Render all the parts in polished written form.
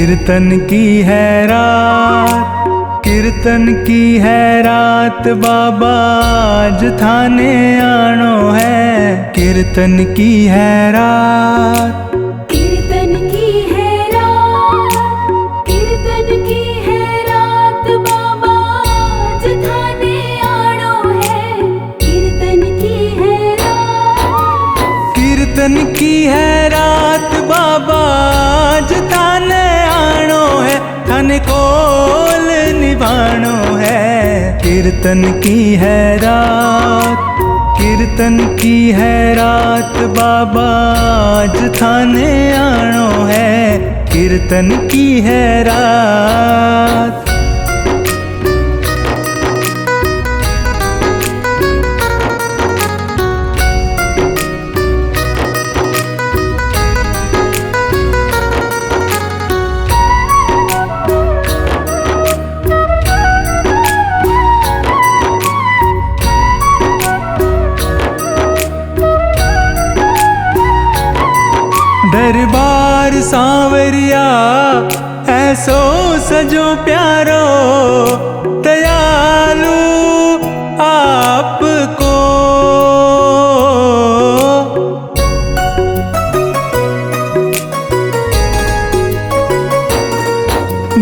कीर्तन की है रात, कीर्तन की है रात, बाबा आज थाने आनो है। कीर्तन की है रात, कीर्तन की है रात, कीर्तन की है रात, बाबा आज थाने आनो है। कीर्तन की है रात, कीर्तन की है रात, बाबा आज थाने आनो है। थाने कोल निभानो है। कीर्तन की है रात, कीर्तन की है रात, बाबा आज थाने आनो है। कीर्तन की है रात। दरबार सांवरिया ऐसो सजो प्यारो, दयालु आपको।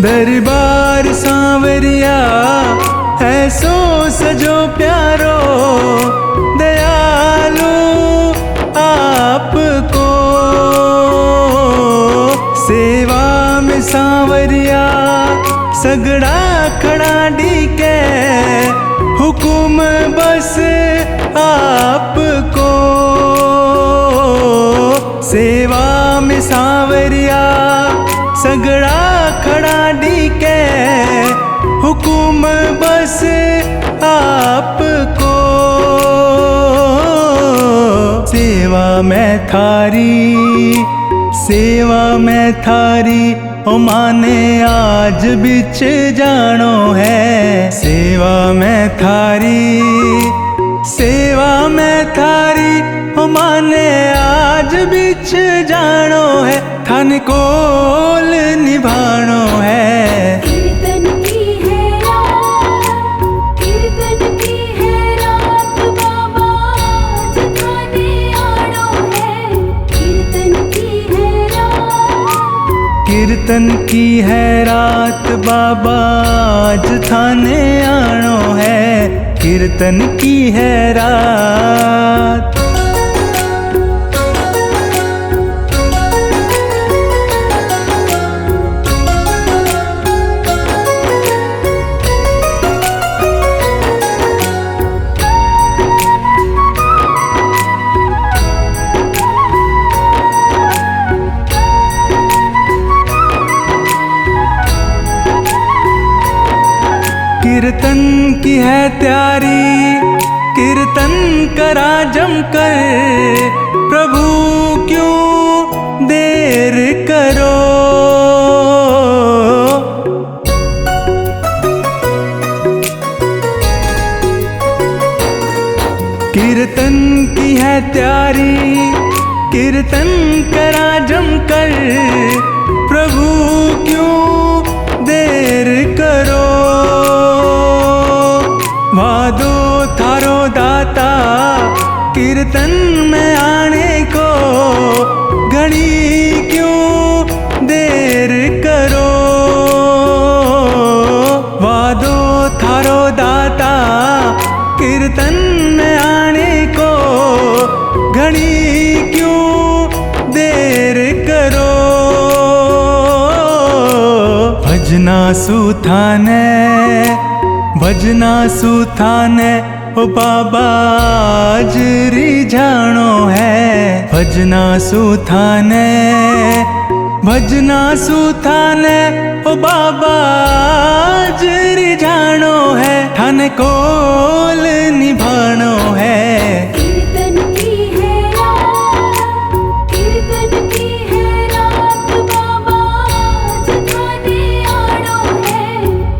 दरबार सांवरिया ऐसो सजो प्यारो, दयालु आपको। सेवा में सांवरिया सगड़ा खड़ा डीके, हुकुम बस आपको। सेवा में सांवरिया सगड़ा खड़ा डीके, हुकुम बस आपको। सेवा में थारी, सेवा में थारी, ओ माने आज बिच जानो है। सेवा में थारी, सेवा में थारी, ओ माने आज बिच जानो है। थाने कोल निभानो है। कीर्तन की है रात, कीर्तन की है रात, बाबा आज थाने आनो है। कीर्तन की है रात, कीर्तन की है रात, बाबा आज थाने आनो है। कीर्तन की है रात। कीर्तन की है तैयारी, कीर्तन करा जमकर, प्रभु क्यों देर करो। कीर्तन की है तैयारी, कीर्तन करा जमकर, प्रभु क्यों देर करो। वादो थारो दाता कीर्तन में आने को, घड़ी क्यों देर करो। वादो थारो दाता कीर्तन में आने को, घड़ी क्यों देर करो। भजना सुथाने, भजना सुथाने, ओ बाबा आज रिझाणो है। भजना सुथाने, भजना सुथाने, ओ बाबा आज रिझाणो है। थाने कोल निभाणो है। कीर्तन की है रात, कीर्तन की है रात, बाबा आज थाने आनो है।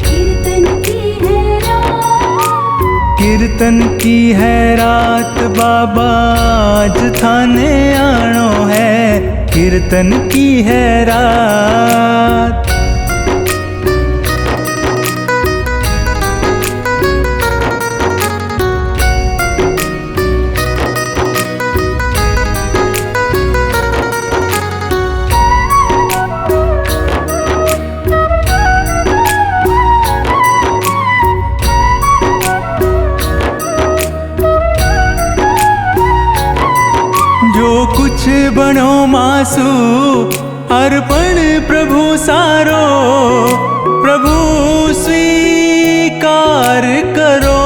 कीर्तन की है रात, कीर्तन की है रात, बाबा आज थाने आनो है। कीर्तन की है रात। बनो मासु अर्पण प्रभु सारो, प्रभु स्वीकार करो।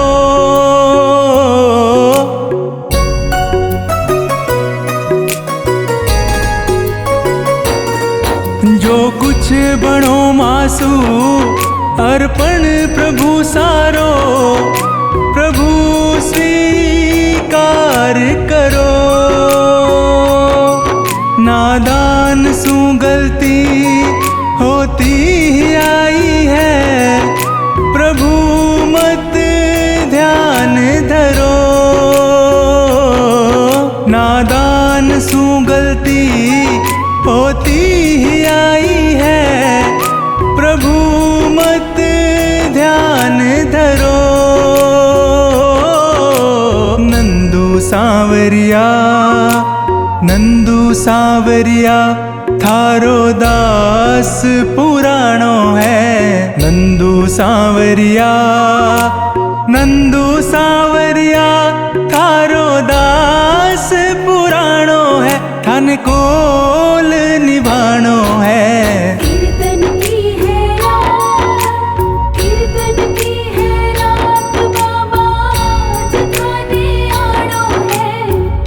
जो कुछ बनो मासु अर्पण प्रभु सारो, प्रभु स्वीकार करो। नादान सु गलती होती ही आई है, प्रभु मत ध्यान धरो। नादान सु गलती होती ही आई है, प्रभु मत ध्यान धरो। नंदू सांवरिया, नंदू सांवरिया थारो दास पुराणो है। नंदू सांवरिया, नंदू सांवरिया थारो दास पुराणो है। थान कोल निभाणो है। कीर्तन की है रात, कीर्तन की है रात बाबा आज थाने आड़ो है।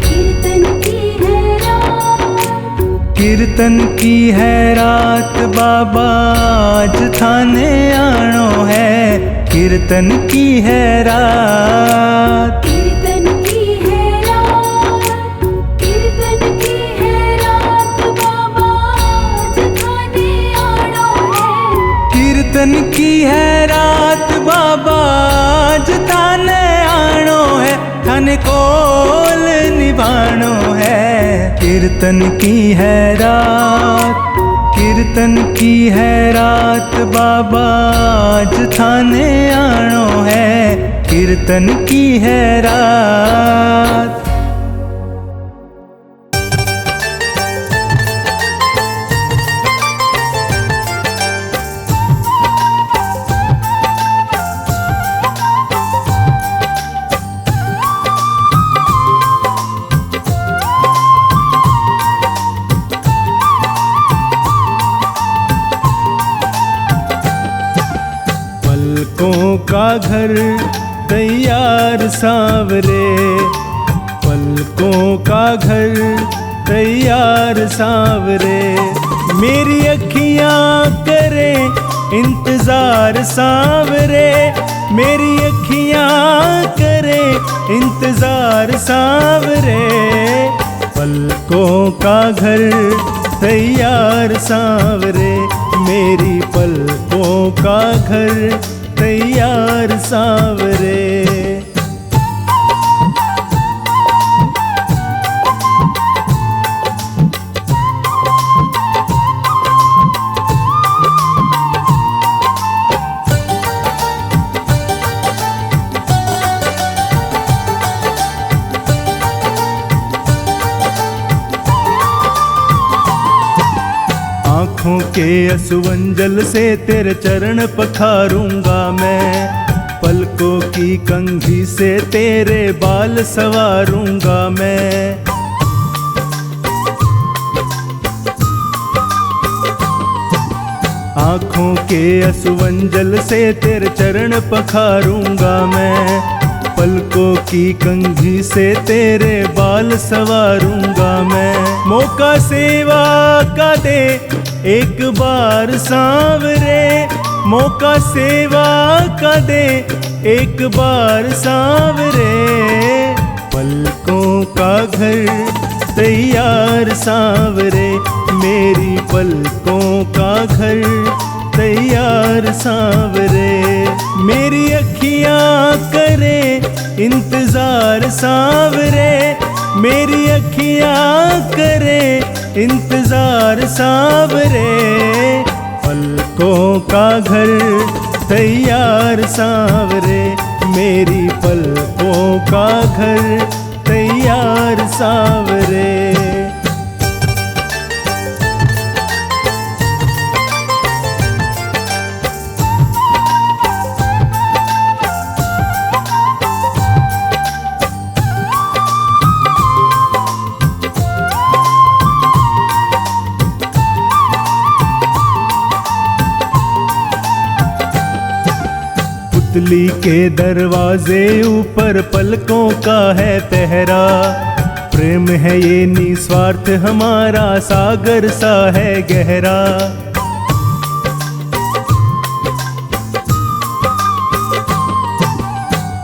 कीर्तन की है रात, कीर्तन की है रात बाबा आज थाने आणो है। कीर्तन की है रात, कीर्तन की है रात, कीर्तन की है रात बाबा आज थाने आड़ो है। कीर्तन की है रात बाबा आज थाने आणो है। थाने कोल निभाणो है। कीर्तन की है रात, कीर्तन की है रात बाबा आज थाने आणो है। कीर्तन की है रात। पलकों का घर तैयार सांवरे, पलकों का घर तैयार सांवरे। मेरी अखियां करे इंतजार सांवरे, मेरी अखियां करे इंतजार सांवरे। पलकों का घर तैयार सांवरे, मेरी पलकों का घर तैयार सांवरे। आँखों के असुवंजल से तेरे चरण पखारूंगा मैं, पलकों की कंघी से तेरे बाल सवारूंगा मैं। आँखों के असुवंजल से तेरे चरण पखारूंगा मैं, पलकों की कंघी से तेरे बाल सवारूंगा मैं। मौका सेवा का दे एक बार सांवरे, मौका सेवा का दे एक बार सांवरे। पलकों का घर तैयार सांवरे, मेरी पलकों का घर तैयार सांवरे। मेरी अखियां करे इंतजार सांवरे, मेरी अखियां करे इंतजार सांवरे। पलकों का घर तैयार सांवरे, मेरी पलकों का घर तैयार सांवरे। पुतली के दरवाजे ऊपर पलकों का है पहरा, प्रेम है ये निस्वार्थ हमारा, सागर सा है गहरा।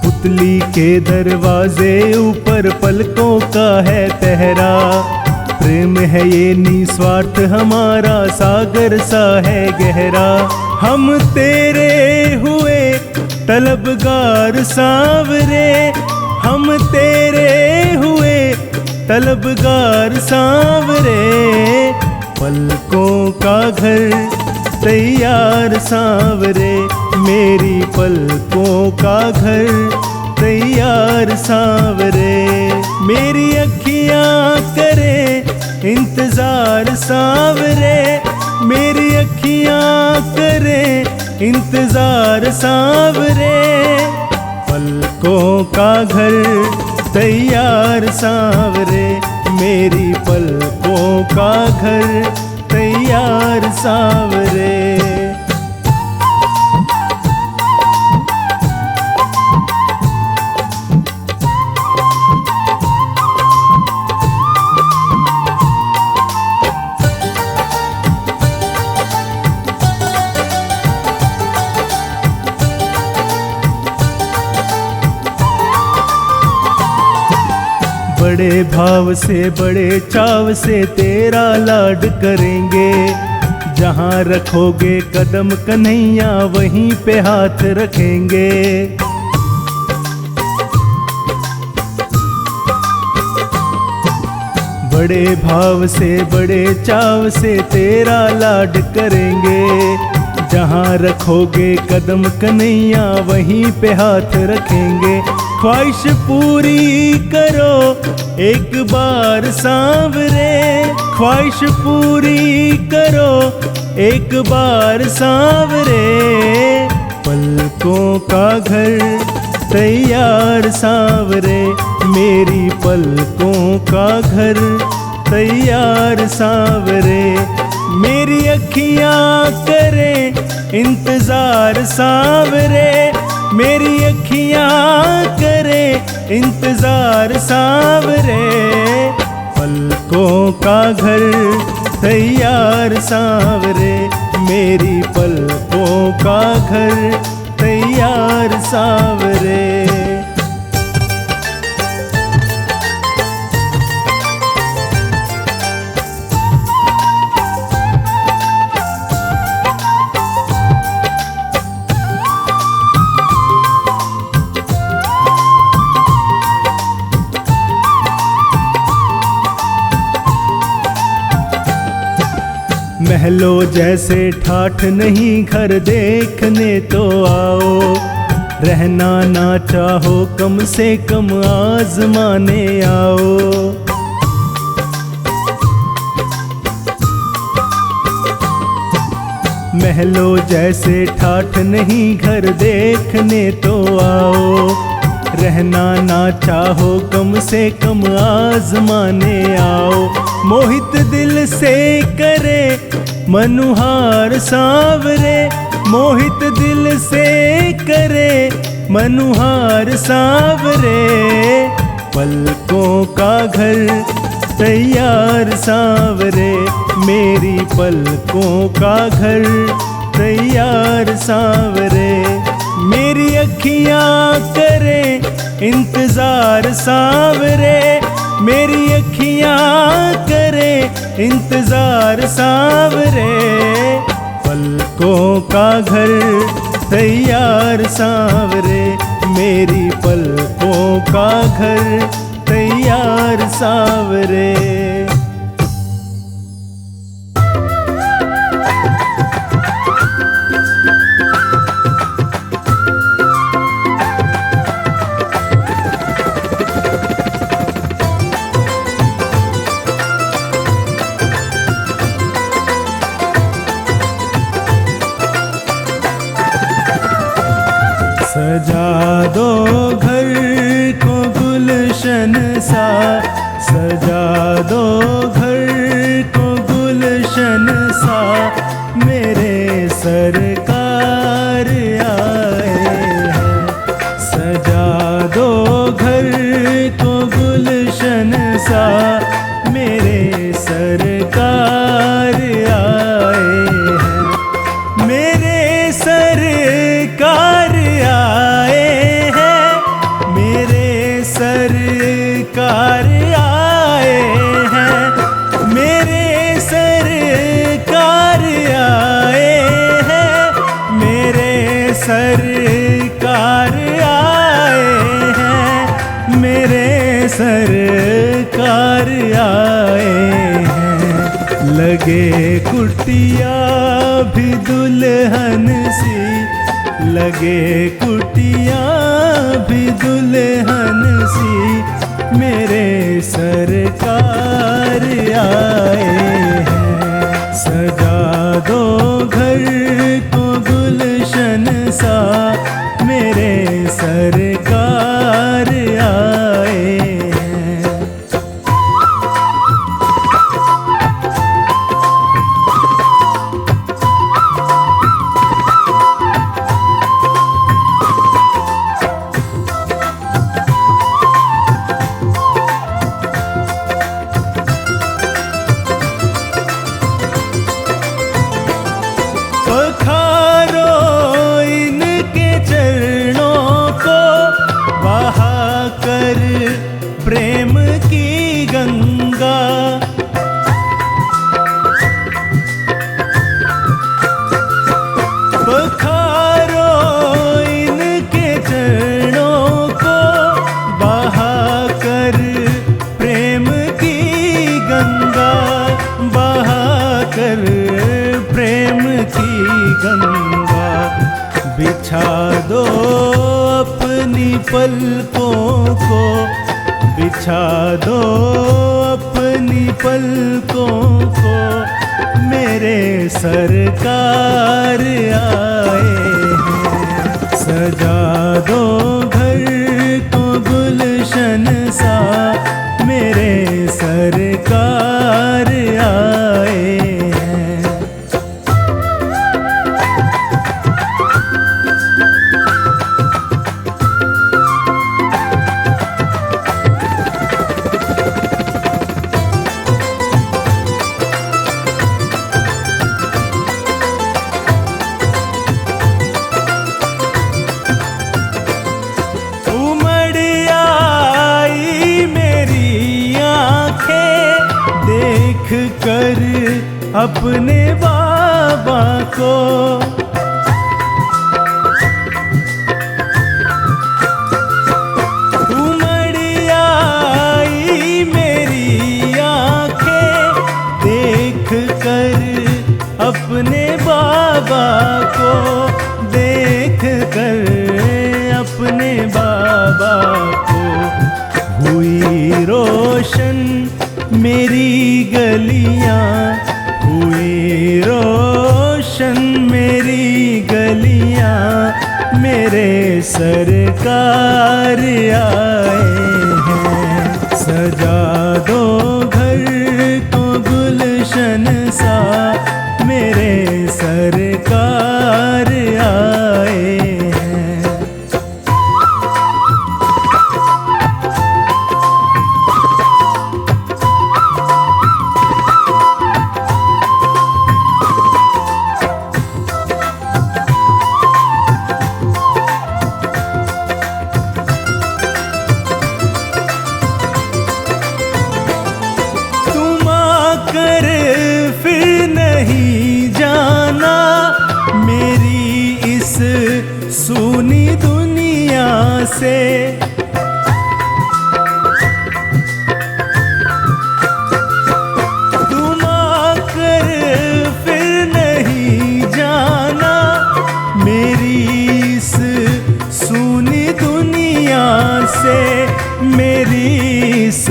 पुतली के दरवाजे ऊपर पलकों का है पहरा, प्रेम है ये निस्वार्थ हमारा, सागर सा है गहरा। हम तेरे हुए तलबगार सांवरे, हम तेरे हुए तलबगार सांवरे, पलकों का घर तैयार सांवरे, मेरी पलकों का घर तैयार सांवरे। मेरी अखियां करे इंतजार सांवरे, मेरी अखियां करे इंतजार सांवरे, पलकों का घर तैयार सांवरे, मेरी पलकों का घर तैयार सांवरे। बड़े भाव से बड़े चाव से तेरा लाड करेंगे, जहाँ रखोगे कदम कन्हैया वहीं पे हाथ रखेंगे। बड़े भाव से बड़े चाव से तेरा लाड करेंगे, जहाँ रखोगे कदम कन्हैया वहीं पे हाथ रखेंगे। ख्वाहिश पूरी करो एक बार सांवरे, ख्वाहिश पूरी करो एक बार सांवरे, पलकों का घर तैयार सांवरे, मेरी पलकों का घर तैयार सांवरे। मेरी अखियां करे इंतजार सांवरे, मेरी अखियां करे इंतजार सांवरे, पलकों का घर तैयार सांवरे, मेरी पलकों का घर तैयार सांवरे। महलों जैसे ठाठ नहीं घर देखने तो आओ, रहना ना चाहो कम से कम आजमाने आओ। महलों जैसे ठाठ नहीं घर देखने तो आओ, रहना ना चाहो कम से कम आजमाने आओ। मोहित दिल से करे मनुहार सांवरे, मोहित दिल से करे मनुहार सांवरे, पलकों का घर तैयार सांवरे, मेरी पलकों का घर तैयार सांवरे। मेरी अखियां करे इंतजार सांवरे, मेरी अखियां करे इंतजार सांवरे, पलकों का घर तैयार सांवरे, मेरी पलकों का घर तैयार सांवरे। सजा दो घर को गुल घर को गुलशन सा मेरे सरकार आए हैं, मेरे सरकार आए हैं, मेरे सरकार आए हैं, मेरे सरकार आए हैं, मेरे सरकार आए हैं, मेरे सरकार आए हैं। लगे कुटिया भी दुल्हन सी, लगे कुटिया भी दुल्हन सी, मेरे सरकार आए हैं। सजा दो घर को गुलशन सा मेरे सरकार आए हैं। पखारो इनके चरणों को, बहा कर प्रेम की गंगा। पखारो इनके चरणों को, बहा कर प्रेम की गंगा, बहा कर प्रेम की गंगा। बिछा दो अपनी पलकों को, बिछा दो अपनी पलकों को, मेरे सरकार आए हैं। सजा दो घर को गुलशन सा मेरे सरकार आए हैं। उमड़ आई मेरी आँखें देख कर अपने बाबा को। उमड़ आई मेरी आँखें देख कर अपने बाबा को, देख कर अपने बाबा को। हुई रोशन मेरी गलियां, हुई रोशन मेरी गलियां, मेरे सरकार आए हैं। सजा दो घर को गुलशन सा मेरे सरकार आए हैं। तुम आकर फिर नहीं जाना मेरी इस सूनी दुनिया से। तुम आकर फिर नहीं जाना मेरी इस सूनी दुनिया से, मेरी इस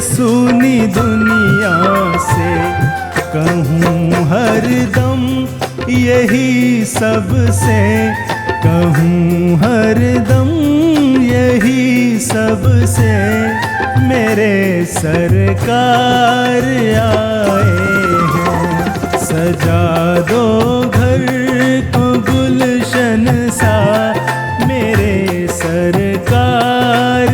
सूनी दुनिया से। कहूँ हरदम यही सबसे, कहूँ हरदम यही सबसे, मेरे सरकार आए हैं। सजा दो घर को गुलशन सा मेरे सरकार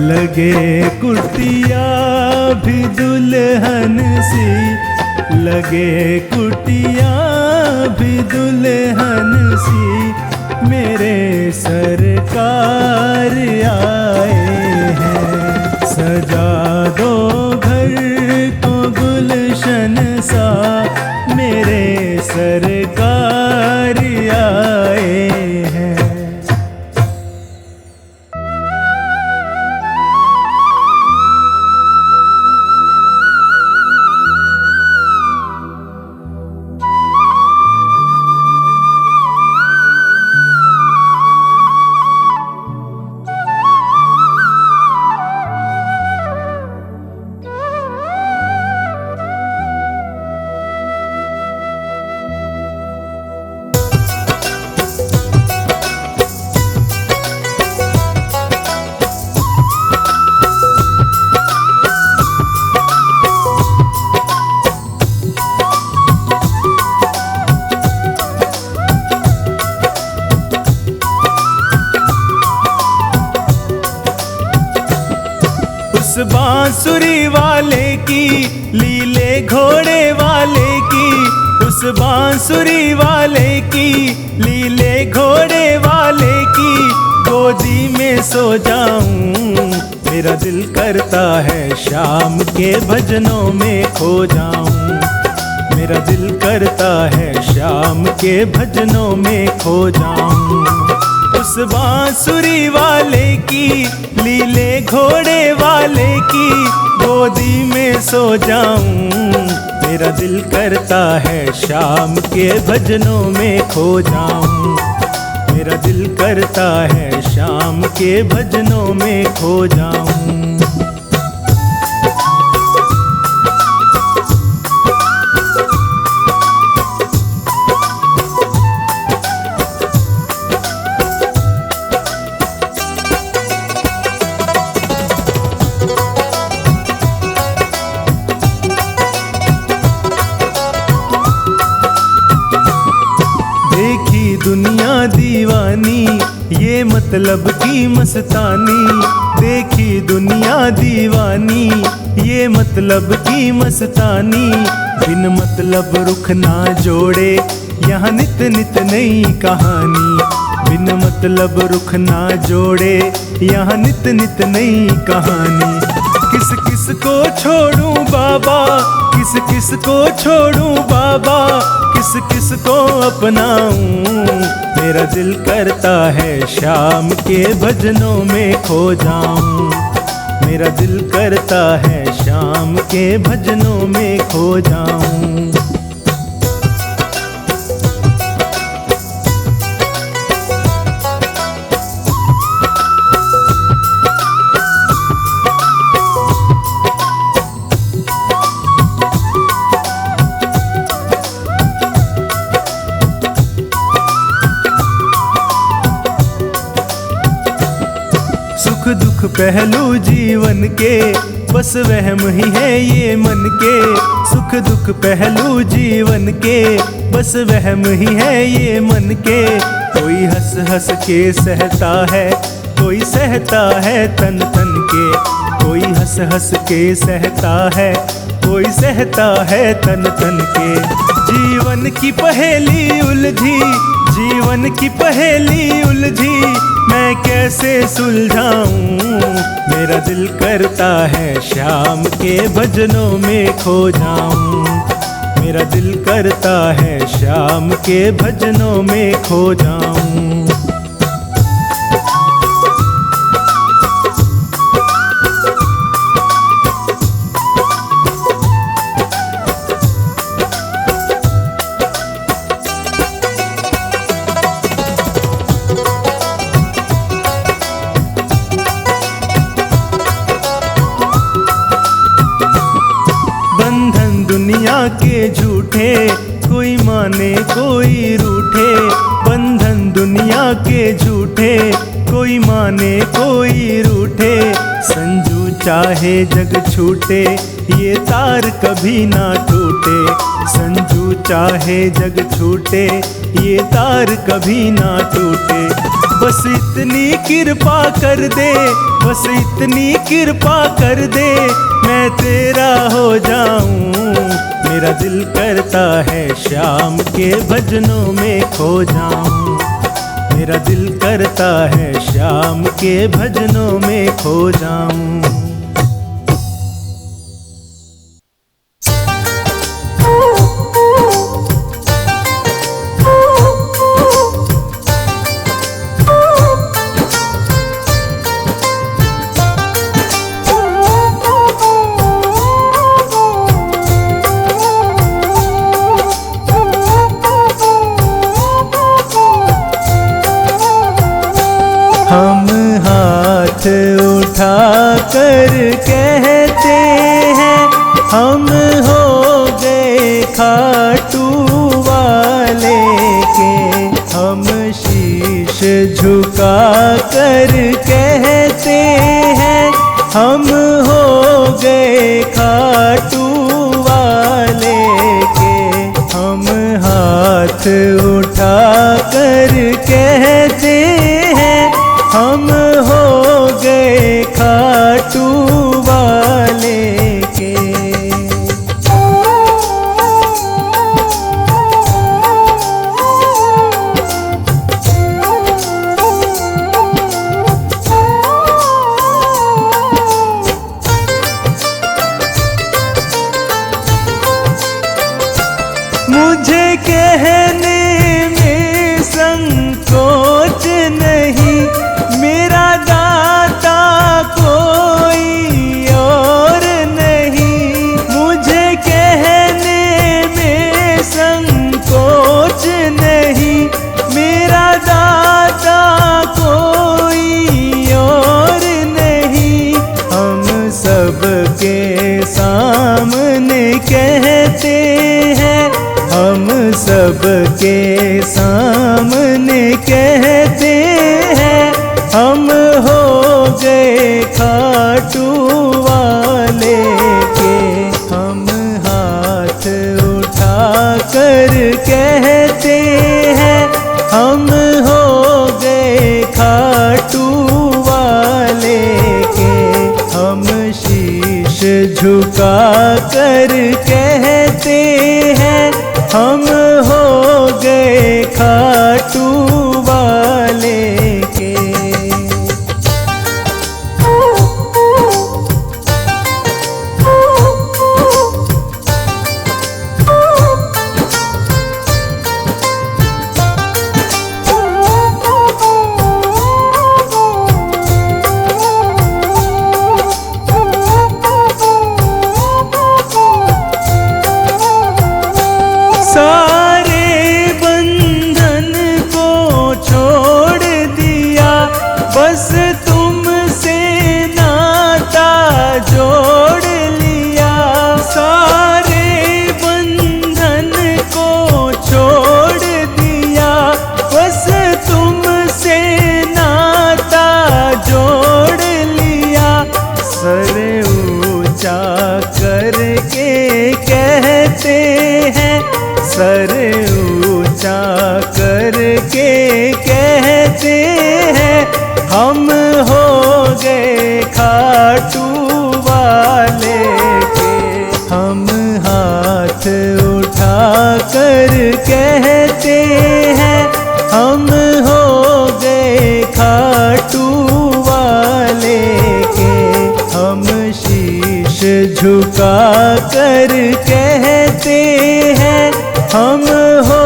लगे कुटिया भी दुल्हन सी, लगे कुटिया भी दुल्हन सी, मेरे सरकार आए हैं। सजा दो घर को गुलशन सा, मेरे सरकार आए हैं। उस बांसुरी वाले की, लीले घोड़े वाले की, उस बांसुरी वाले की, लीले घोड़े वाले की, गोदी में सो जाऊं। मेरा दिल करता है शाम के भजनों में खो जाऊं। मेरा दिल करता है शाम के भजनों में खो जाऊं। उस बांसुरी वाले की, लीले घोड़े वाले की, गोदी में सो जाऊं। मेरा दिल करता है शाम के भजनों में खो जाऊं। मेरा दिल करता है शाम के भजनों में खो जाऊं। देखी दुनिया दीवानी, ये मतलब की मस्तानी। देखी दुनिया दीवानी, ये मतलब की मस्तानी। बिन मतलब रुख ना जोड़े, यहाँ नित नित नई कहानी। बिन मतलब रुख ना जोड़े, यहाँ नित नित नई कहानी। किस किस को छोड़ूं बाबा, किस किस को छोड़ूं बाबा, किस किस को अपनाऊं। मेरा दिल करता है शाम के भजनों में खो जाऊं। मेरा दिल करता है शाम के भजनों में खो जाऊं। सुख दुख पहलू जीवन के, बस वहम ही है ये मन के। सुख दुख पहलू जीवन के, बस वहम ही है ये मन के। कोई हंस हंस के सहता है, कोई सहता है तन तन के। कोई हंस हंस के सहता है, कोई सहता है तन तन के। जीवन की पहेली उलझी, जीवन की पहेली उलझी, मैं कैसे सुलझाऊं। मेरा दिल करता है शाम के भजनों में खो जाऊं। मेरा दिल करता है शाम के भजनों में खो जाऊं। दुनिया के झूठे, कोई माने कोई रूठे। बंधन दुनिया के झूठे, कोई माने कोई रूठे। संजू चाहे जग छूटे, ये तार कभी ना टूटे। संजू चाहे जग छूटे, ये तार कभी ना टूटे। बस इतनी कृपा कर दे, बस इतनी कृपा कर दे, मैं तेरा हो जाऊं। मेरा दिल करता है श्याम के भजनों में खो जाऊं। मेरा दिल करता है श्याम के भजनों में खो जाऊं। हम हाथ उठा कर कहते हैं, हम हो गए खाटू वाले के। हम शीश झुका कर कहते हैं, हम हो गए खाटू वाले के। हम हाथ उठा कर कहते हैं, हम हो गए खाटू वाले के। मुझे कहने में संकोच नहीं, मेरा दाता कोई और नहीं। मुझे कहने में संकोच नहीं, मेरा दाता कोई और नहीं। हम सबके सामने कहते हैं, हम सबके सामने कहते हैं, हम हो गए खाटू वाले के। हम हाथ उठा कर कहते हैं, हम हो गए खाटू वाले के। हम शीश झुका कर कहते हैं, हम हो गए खाटू वाले के। सारे बंधन को छोड़ दिया, बस तुमसे नाता जोड़ लिया। सारे बंधन को छोड़ दिया, बस तुमसे नाता जोड़ लिया। सर ऊंचा करके कहते हैं, सर ऊंचा करके कहते हैं, हम हो गए खाटू वाले के। हम हाथ उठा कर कहते हैं, हम हो गए खाटू वाले के। हम शीश झुका कर कहते हैं, हम हो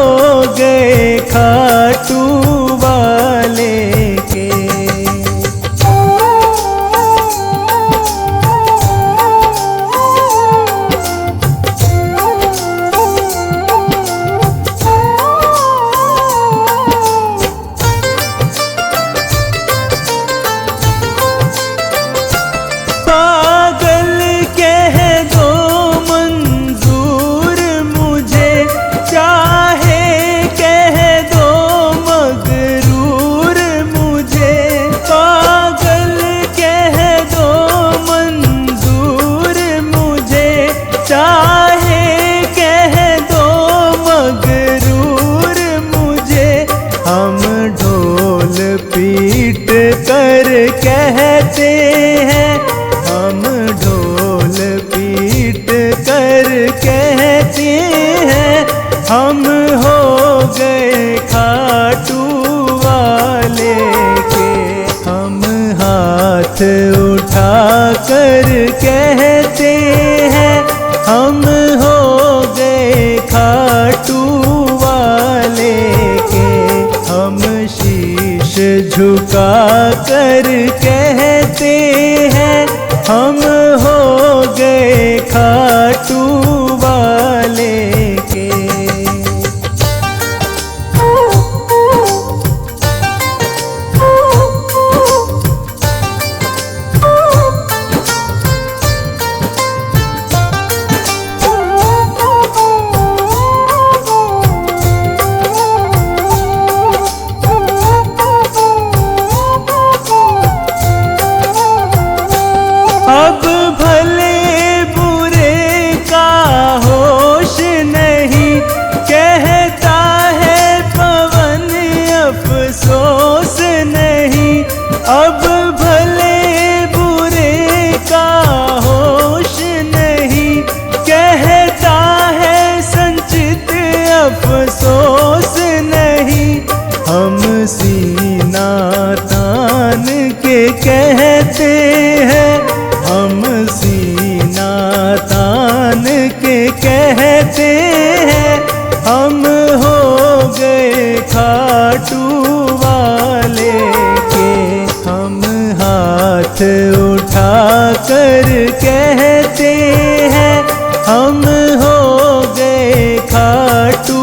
गए खाटू वाले के। पागल कह दो मंजूर मुझे, चाहे कर कहते हैं हम हो गए खाटू वाले के। हम शीश झुका कर कहते हैं हम हो गए खाटू वाले के। अब भले बुरे का होश नहीं, कहता है पवन अफसोस नहीं। अब भले बुरे का होश नहीं, कहता है संचित अफसोस नहीं। हम सीना तान के कहते हैं हम सीना तान के कहते हैं हम हो गए खाटू वाले के। हम हाथ उठा कर कहते हैं हम हो गए खाटू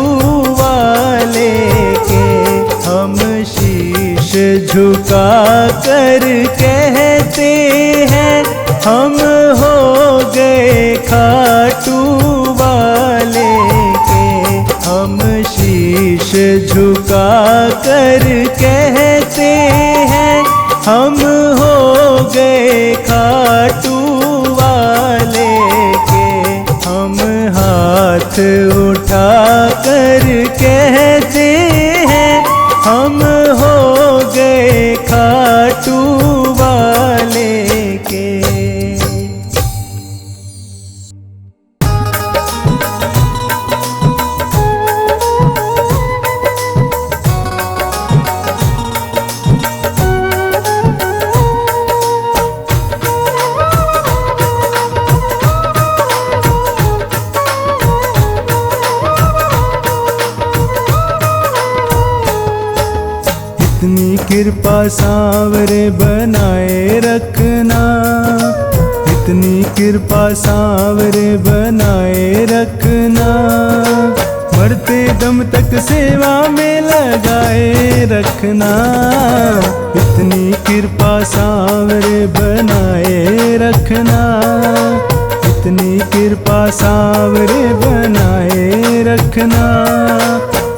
वाले के। हम शीश झुका कर कहते हैं हम हो गए खाटू वाले के। हम शीश झुका कर कहते हैं हम हो गए खाटू वाले के। हम हाथ उठा कर कहते हैं हम हो गए खाटू वाले के। इतनी कृपा सांवरे बनाए रखना, इतनी कृपा सांवरे बनाए रखना। मरते दम तक सेवा में लगाए रखना। इतनी कृपा सांवरे बनाए रखना, इतनी कृपा सांवरे बनाए रखना।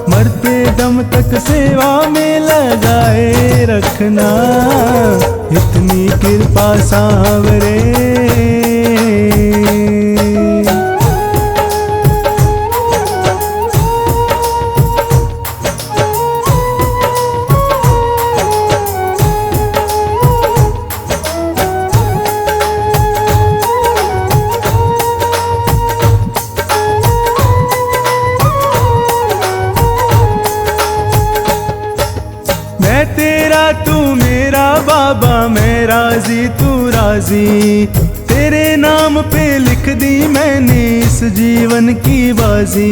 मरते दम तक सेवा में लगाए रखना। इतनी कृपा सांवरे। मैं तेरा तू मेरा बाबा, मैं राजी तू राजी। तेरे नाम पे लिख दी मैंने इस जीवन की बाजी।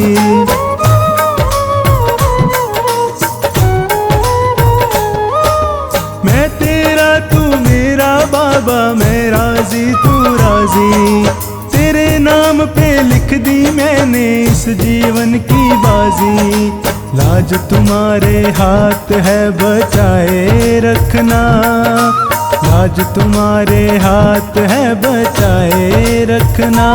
मैं तेरा तू मेरा बाबा, मैं राजी तू राजी। तेरे नाम पे लिख दी मैंने इस जीवन की बाजी। लाज तुम्हारे हाथ है बचाए रखना, लाज तुम्हारे हाथ है बचाए रखना।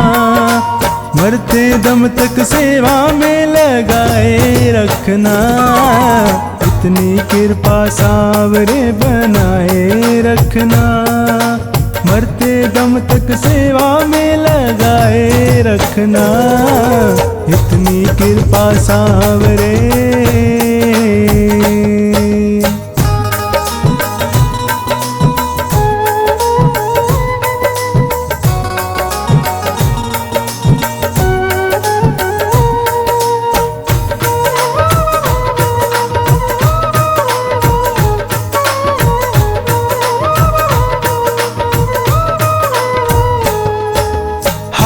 मरते दम तक सेवा में लगाए रखना। इतनी कृपा सांवरे बनाए रखना। मरते दम तक सेवा में लगाए रखना। इतनी कृपा सांवरे।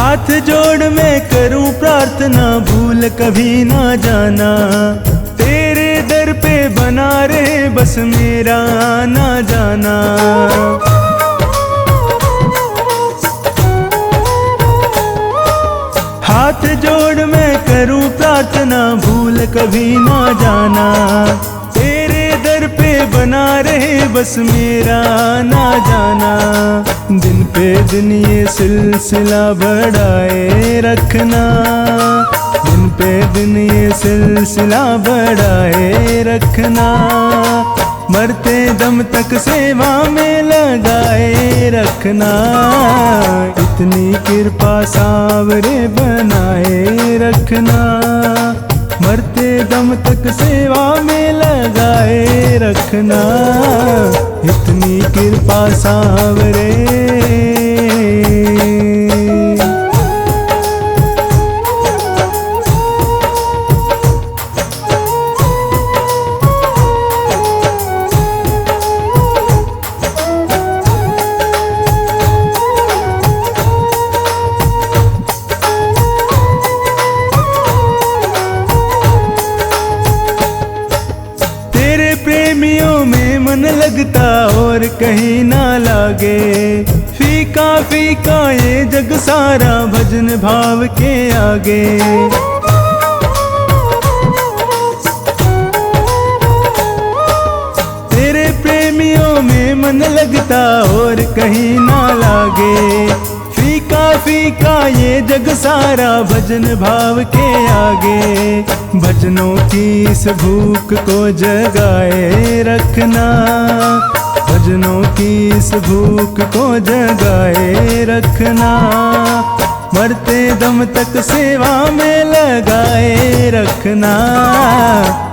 हाथ जोड़ मैं करूं प्रार्थना, भूल कभी ना जाना। तेरे दर पे बना रहे बस मेरा ना जाना। हाथ जोड़ मैं करूं प्रार्थना, भूल कभी ना जाना। तेरे दर पे बना रहे बस मेरा ना जाना। दिन पे दिन ये सिलसिला बढ़ाए रखना, दिन पे दिन ये सिलसिला बढ़ाए रखना। मरते दम तक सेवा में लगाए रखना। इतनी कृपा सावरे बनाए रखना। मरते दम तक सेवा में लगाए रखना। इतनी कृपा सावरे। प्रेमियों में मन लगता और कहीं ना लागे। फीका फीका ये जग सारा भजन भाव के आगे। तेरे प्रेमियों में मन लगता और कहीं ना लागे। फीका फीका ये जग सारा भजन भाव के आगे। भजनों की इस भूख को जगाए रखना। भजनों की इस भूख को जगाए रखना। मरते दम तक सेवा में लगाए रखना।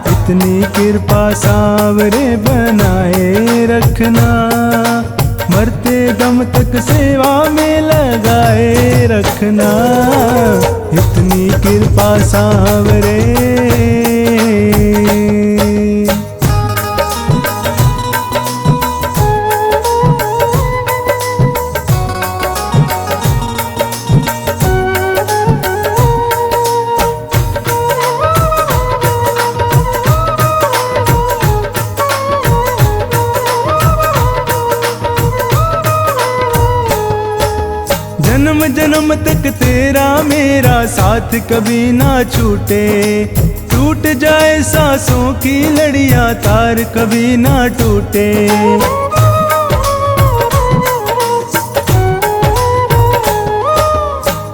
इतनी कृपा सावरे बनाए रखना। मरते दम तक सेवा में लगाए रखना। इतनी कृपा सावरे। जन्म जन्म तक तेरा मेरा साथ कभी ना छूटे। टूट जाए सांसों की लड़ियां तार कभी ना टूटे।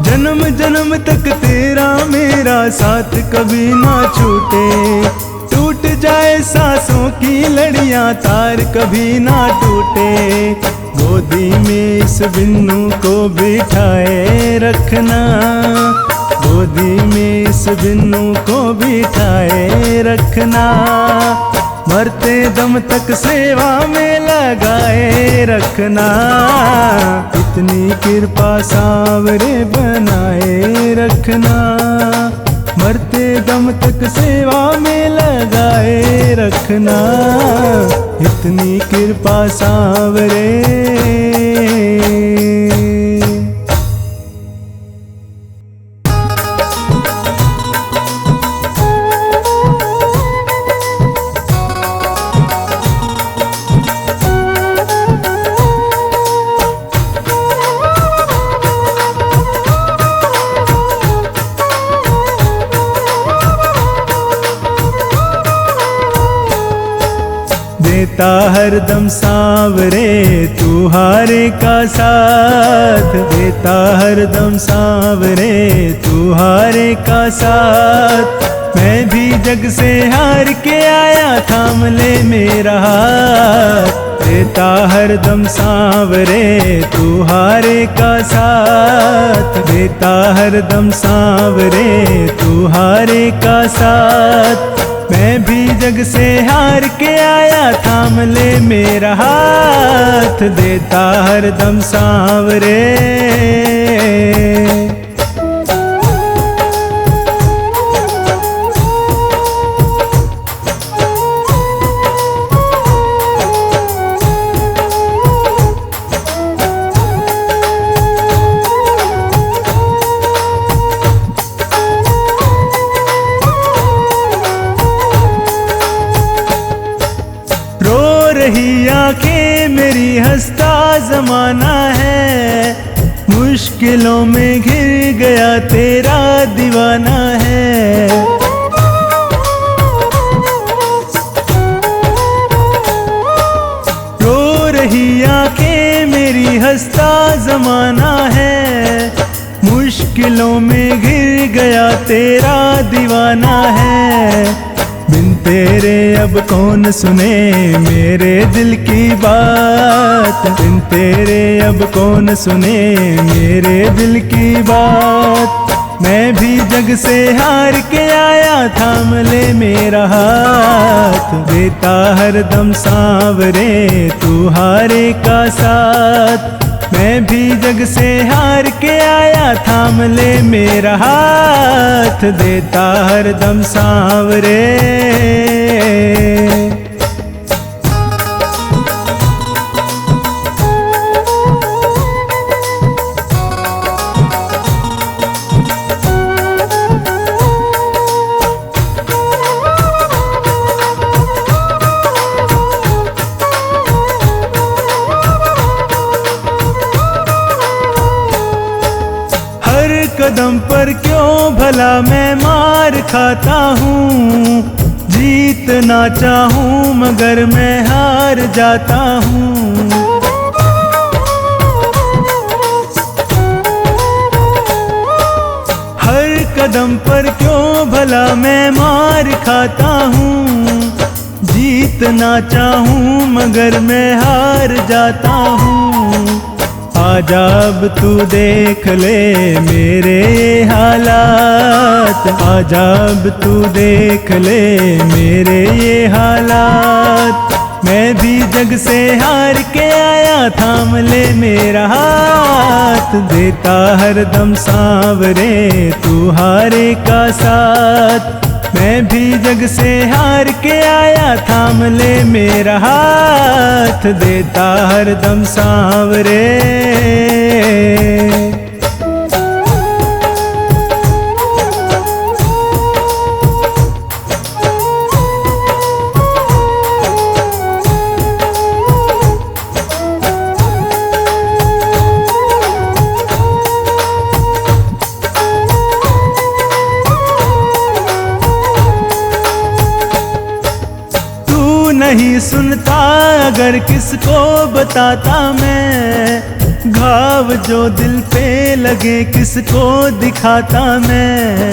जन्म जन्म तक तेरा मेरा साथ कभी ना छूटे। टूट जाए सांसों की लड़ियां तार कभी ना टूटे। गोदी में इस बिन्नू को बिठाए रखना। गोदी में इस बिन्नू को बिठाए रखना। मरते दम तक सेवा में लगाए रखना। इतनी कृपा सावरे बनाए रखना। मरते दम तक सेवा में लगाए रखना। इतनी कृपा सावरे। देता हरदम सांवरे तू हारे का साथ। देता हरदम सांवरे तू हारे का साथ। मैं भी जग से हार के आया थाम ले मेरा हाथ। देता हरदम सांवरे तू हारे का साथ। देता हरदम सांवरे तू हारे का साथ। मैं भी जग से हार के आया थाम ले मेरा हाथ। देता हरदम सांवरे। मुश्किलों में घिर गया तेरा दीवाना है। रो रही आंखें मेरी हंसता जमाना है। मुश्किलों में घिर गया तेरा दीवाना है। बिन तेरे अब कौन सुने मेरे दिल की बात। बिन तेरे अब कौन सुने मेरे दिल की बात। मैं भी जग से हार के आया, थाम ले मेरा हाथ। देता हरदम सांवरे तू हारे का साथ। मैं भी जग से हार के आया, थाम ले मेरा हाथ। देता हरदम सांवरे। कदम पर क्यों भला मैं मार खाता हूँ। जीतना चाहूँ मगर मैं हार जाता हूँ। हर कदम पर क्यों भला मैं मार खाता हूँ। जीतना चाहूँ मगर मैं हार जाता हूँ। आजा अब तू देख ले मेरे हालात। आजा अब तू देख ले मेरे ये हालात। मैं भी जग से हार के आया, थाम ले मेरा हाथ। देता हरदम सांवरे तू हारे का साथ। मैं भी जग से हार के आया, थाम ले मेरा हाथ। देता हरदम सांवरे। नहीं सुनता अगर किसको बताता मैं। घाव जो दिल पे लगे किसको दिखाता मैं।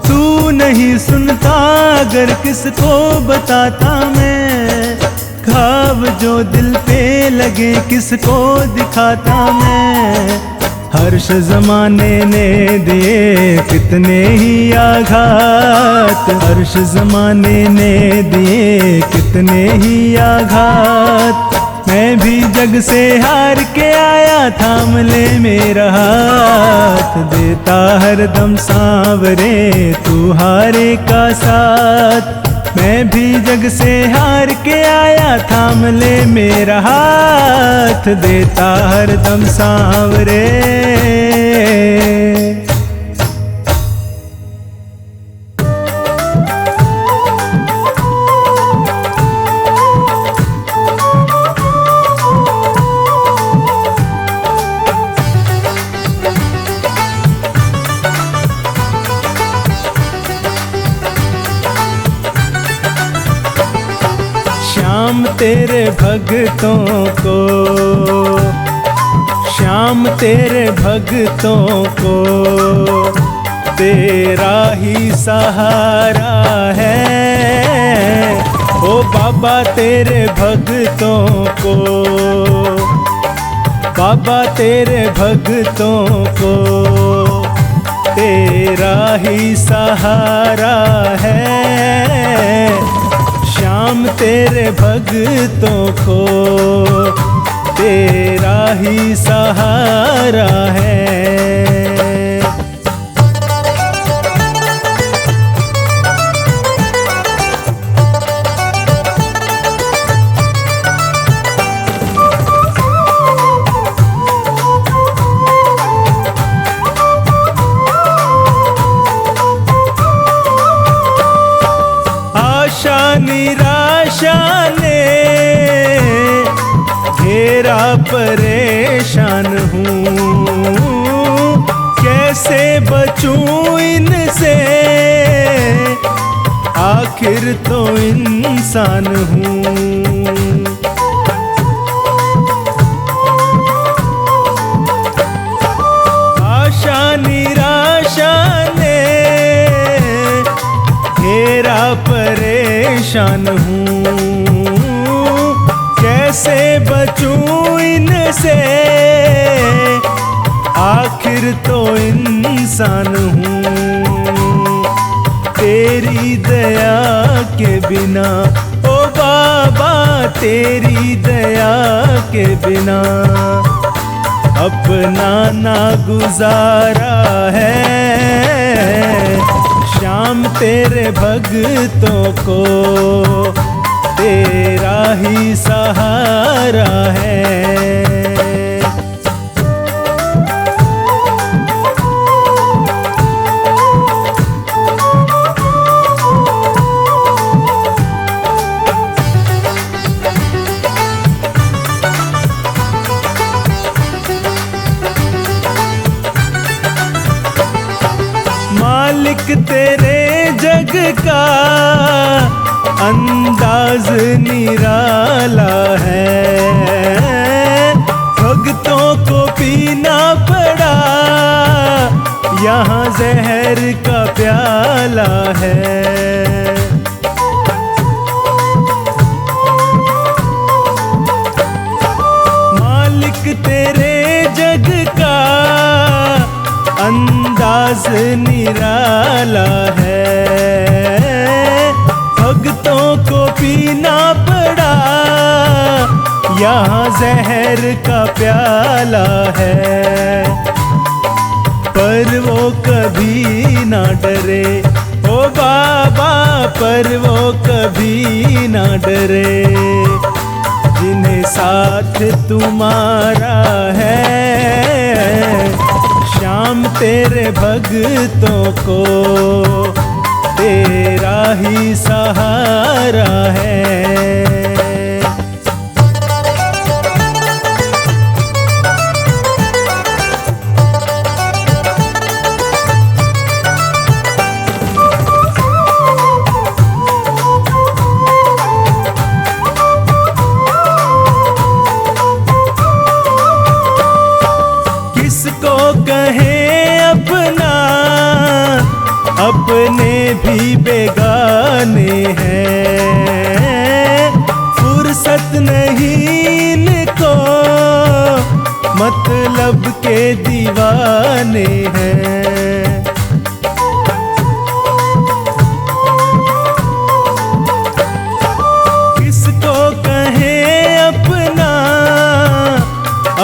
तू नहीं सुनता अगर किसको बताता मैं। घाव जो दिल पे लगे किसको दिखाता मैं। हर्ष जमाने ने दिए कितने ही आघात। हर्ष जमाने ने दिए कितने ही आघात। मैं भी जग से हार के आया, थाम ले मेरा हाथ। देता हरदम सांवरे तू हारे का साथ। मैं भी जग से हार के आया, थाम ले मेरा हाथ। देता हरदम सांवरे। श्याम तेरे भक्तों को, श्याम तेरे भक्तों को तेरा ही सहारा है। ओ बाबा तेरे भक्तों को, बाबा तेरे भक्तों को तेरा ही सहारा है। श्याम तेरे भक्तों को तेरा ही सहारा है। निराशा ने परेशान हूँ, कैसे बचूं इनसे, आखिर तो इंसान हूँ। आशा निराशा ने घेरा, परेशान हूँ, कैसे बचूं इनसे, आखिर तो इंसान हूँ। तेरी दया के बिना ओ बाबा, तेरी दया के बिना अपना ना गुजारा है। श्याम तेरे भक्तों को तेरा ही सहारा है। मालिक तेरे जग का अंदाज निराला है, भक्तों को पीना पड़ा यहाँ जहर का प्याला है। मालिक तेरे जग का अंदाज निराला है, भक्तों को पीना पड़ा यहाँ जहर का प्याला है। पर वो कभी ना डरे ओ बाबा, पर वो कभी ना डरे, जिन्हें साथ तुम्हारा है। श्याम तेरे भक्तों को तेरा ही सहारा है। किसको कहें अपना, अपने भी बेगाने हैं। फुर्सत नहीं इनको, मतलब के दीवाने हैं। किसको कहें अपना,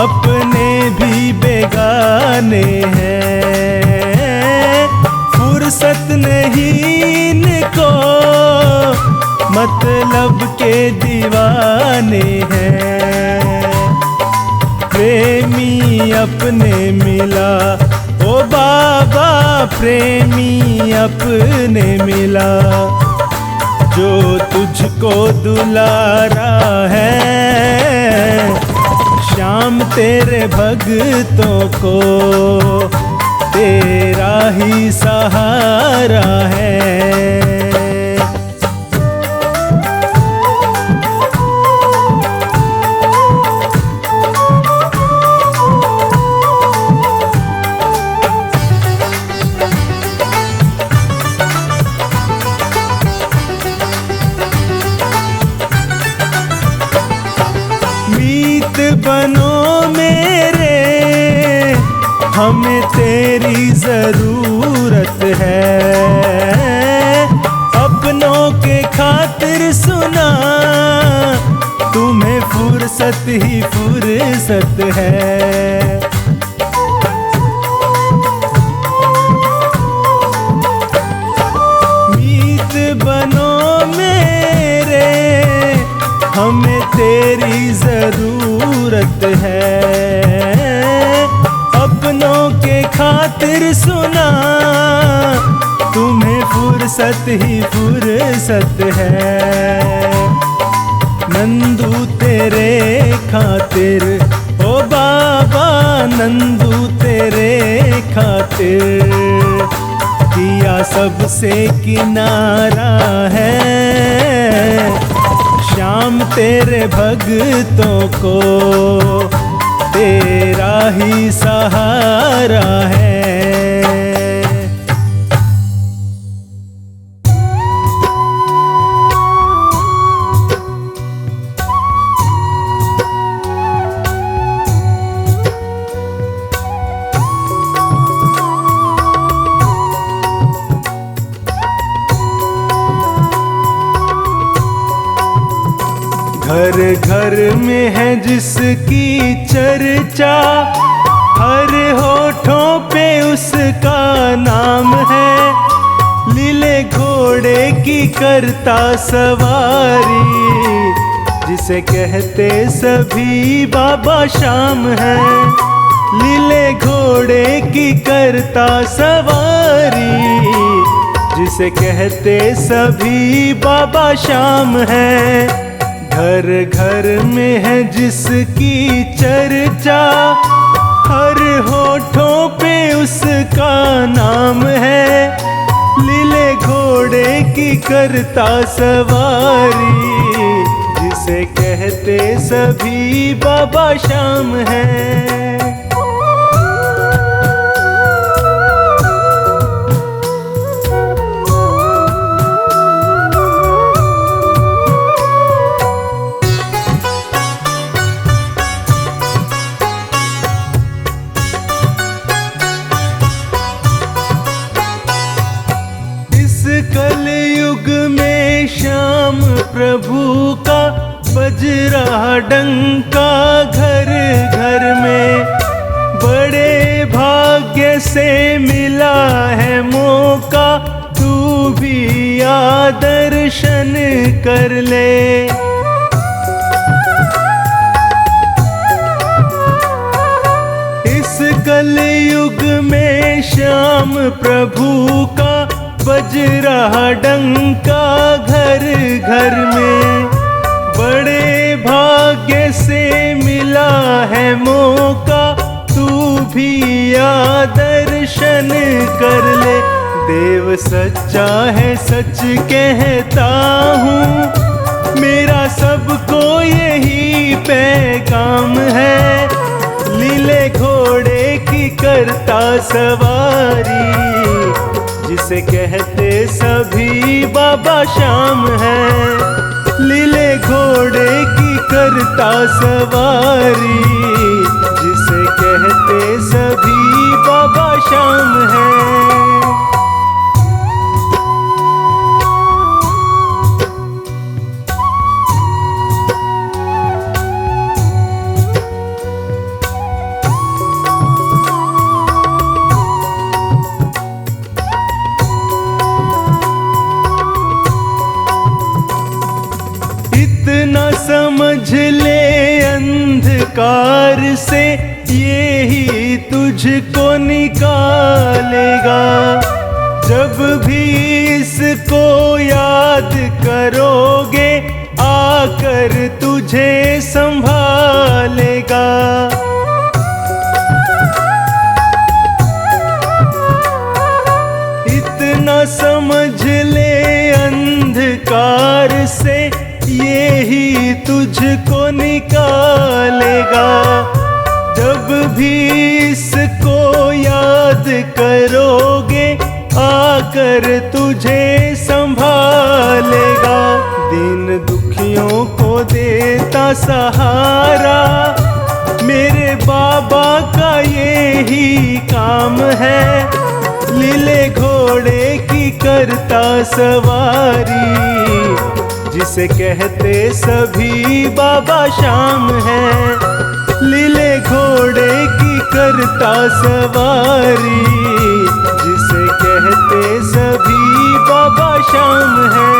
अपने भी बेगाने हैं। फुर्सत नहीं इनको, मतलब के दीवाने हैं। प्रेमी अपने मिला ओ बाबा, प्रेमी अपने मिला, जो तुझको दुलारा है। श्याम तेरे भक्तों को तेरा ही सहारा है। मीत बनो मेरे, हमें तेरी जरूरत है। अपनों के खातिर सुना, तुम्हें फुर्सत ही फुर्सत है। मीत बनो मेरे, हमें तेरी जरूरत है। अपनों के खातिर सुना, तुम्हें फुर्सत ही फुर्सत है। नंदू तेरे खातिर, ओ बाबा नंदू तेरे खातिर, किया सबसे किनारा है, श्याम तेरे भक्तों को तेरा ही सहारा है। घर घर में है जिसकी चर्चा, हर होठों पे उसका नाम है, लीले घोड़े की करता सवारी, जिसे कहते सभी बाबा श्याम है। लीले घोड़े की करता सवारी, जिसे कहते सभी बाबा श्याम है। घर घर में है जिसकी चर्चा, हर होठों पे उसका नाम है, लीले घोड़े की करता सवारी, जिसे कहते सभी बाबा श्याम है। कलयुग में श्याम प्रभु का बज रहा डंका घर घर में, बड़े भाग्य से मिला है मौका, तू भी आ दर्शन कर ले। इस कलयुग में श्याम प्रभु का बज रहा डंका घर घर में, बड़े भाग्य से मिला है मौका, तू भी आ दर्शन कर ले। देव सच्चा है सच कहता हूँ, मेरा सबको यही पैगाम है, लीले घोड़े की करता सवारी, जिसे कहते सभी बाबा श्याम है। लीले घोड़े की करता सवारी, जिसे कहते सभी बाबा श्याम है। इतना समझ ले अंधकार से, ये ही तुझको निकालेगा, जब भी इसको याद करोगे आकर तुझे संभालेगा। इतना समझ ले अंधकार से, ये ही तुझको निकालेगा, जब भी इसको याद करोगे आकर तुझे संभालेगा। दिन दुखियों को देता सहारा, मेरे बाबा का यही काम है, लीले घोड़े की करता सवारी, जिसे कहते सभी बाबा श्याम है। लीले घोड़े की करता सवारी, जिसे कहते सभी बाबा श्याम है।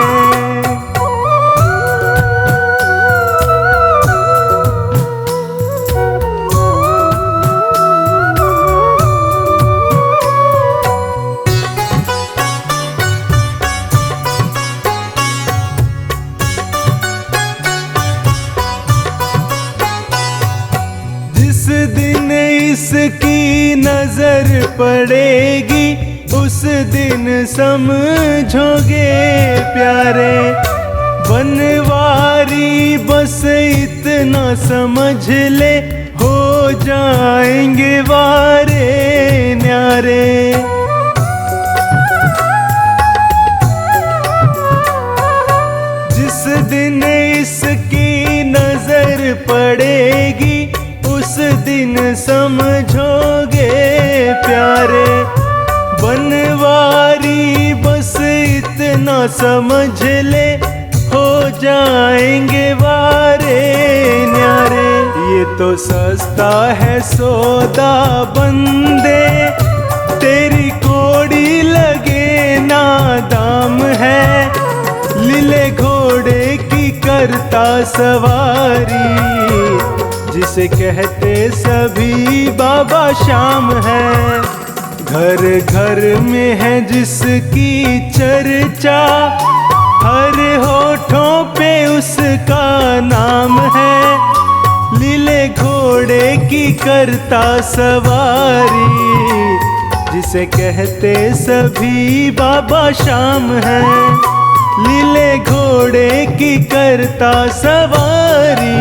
इसकी नजर पड़ेगी उस दिन समझोगे प्यारे। बनवारी बस इतना समझ ले, हो जाएंगे वारे न्यारे। जिस दिन इसकी नजर पड़ेगी उस दिन समझोगे प्यारे। बनवारी बस इतना समझ ले, हो जाएंगे वारे न्यारे। ये तो सस्ता है सौदा बंदे, तेरी कोड़ी लगे ना दाम है। लीले घोड़े की करता सवारी, जिसे कहते सभी बाबा शाम है। घर घर में है जिसकी चर्चा, हर होठों पे उसका नाम है। लीले घोड़े की करता सवारी, जिसे कहते सभी बाबा शाम है। लीले घोड़े की करता सवारी,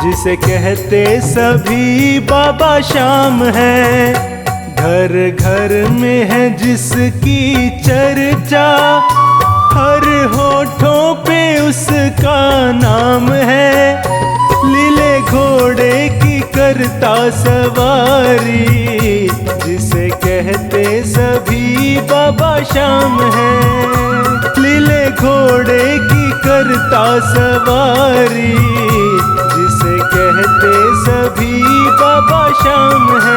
जिसे कहते सभी बाबा शाम है। घर घर में है जिसकी चर्चा, हर होठों पे उसका नाम है। लीले घोड़े की करता सवारी, जिसे कहते सभी बाबा शाम है। लीले घोड़े की करता सवारी, जिसे कहते सभी बाबा शाम है।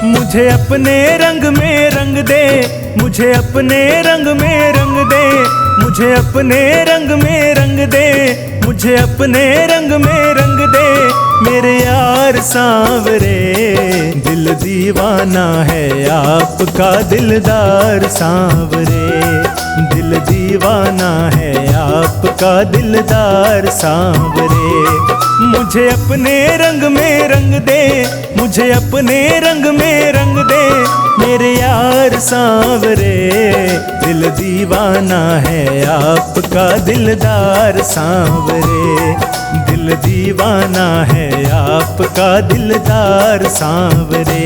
मुझे अपने रंग में रंग दे, मुझे अपने रंग में रंग दे, मुझे अपने रंग में रंग दे, मुझे अपने रंग में रंग दे। मेरे यार सांवरे, दिल दीवाना है आपका दिलदार सांवरे। दिल दीवाना है आपका दिलदार सांवरे। मुझे अपने रंग में रंग दे, मुझे अपने रंग में रंग दे। मेरे यार सांवरे, दिल दीवाना है आपका दिलदार सांवरे। दिल दीवाना है आपका दिलदार सांवरे।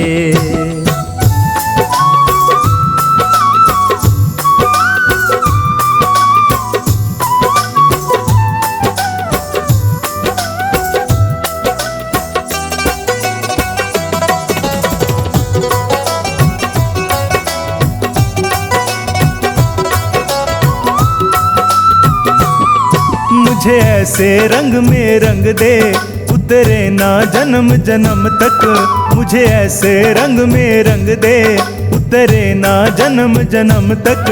मुझे ऐसे रंग में रंग दे, उतरे ना जन्म जन्म तक। मुझे ऐसे रंग में रंग दे, उतरे ना जन्म जन्म तक।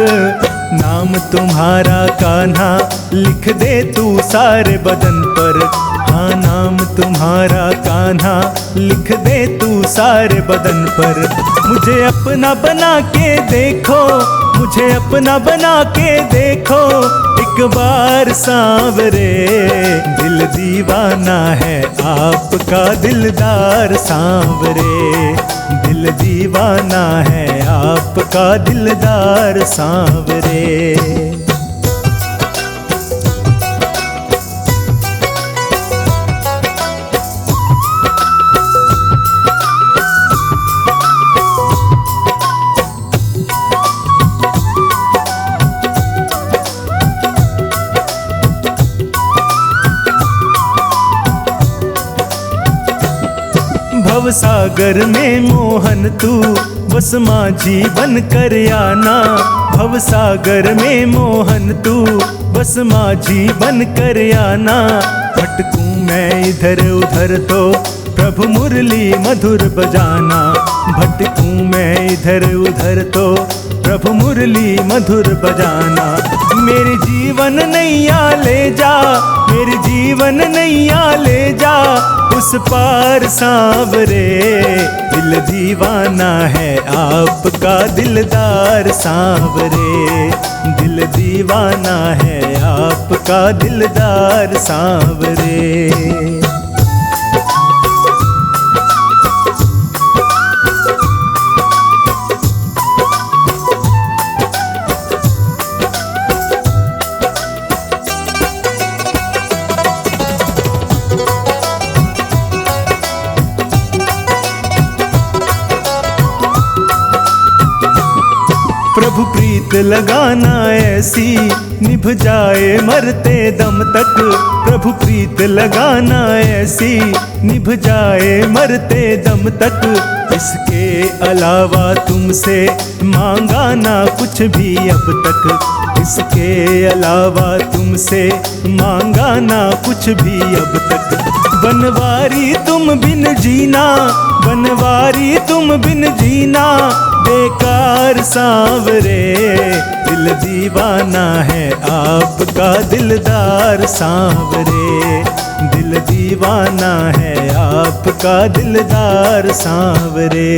नाम तुम्हारा कान्हा लिख दे तू सारे बदन पर। हाँ, नाम तुम्हारा कान्हा लिख दे तू सारे बदन पर। मुझे अपना बना के देखो, मुझे अपना बना के देखो एक बार सांवरे। दिल दीवाना है आपका दिलदार सांवरे। दिल दीवाना है आपका दिलदार सांवरे। भव सागर में मोहन तू बस माझी बन कर आना। भव सागर में मोहन तू बस माझी बन कर आना। भटकूं मैं इधर उधर तो प्रभु मुरली मधुर बजाना। भटकूं मैं इधर उधर तो प्रभु मुरली मधुर बजाना। मेरे जीवन नैया ले जा, मेरे जीवन नैया ले जा उस पार सांवरे। दिल दीवाना है आपका दिलदार सांवरे। दिल दीवाना है आपका दिलदार सांवरे। प्रभु प्रीत लगाना ऐसी निभ जाए मरते दम तक। प्रभु प्रीत लगाना ऐसी निभ जाए मरते दम तक। इसके अलावा तुमसे मांगा ना कुछ भी अब तक। इसके अलावा तुमसे मांगा ना कुछ भी अब तक। बनवारी तुम बिन जीना, बनवारी तुम बिन जीना बेकार सांवरे। दिल दीवाना है आपका दिलदार सांवरे। दिल दीवाना है आपका दिलदार सांवरे।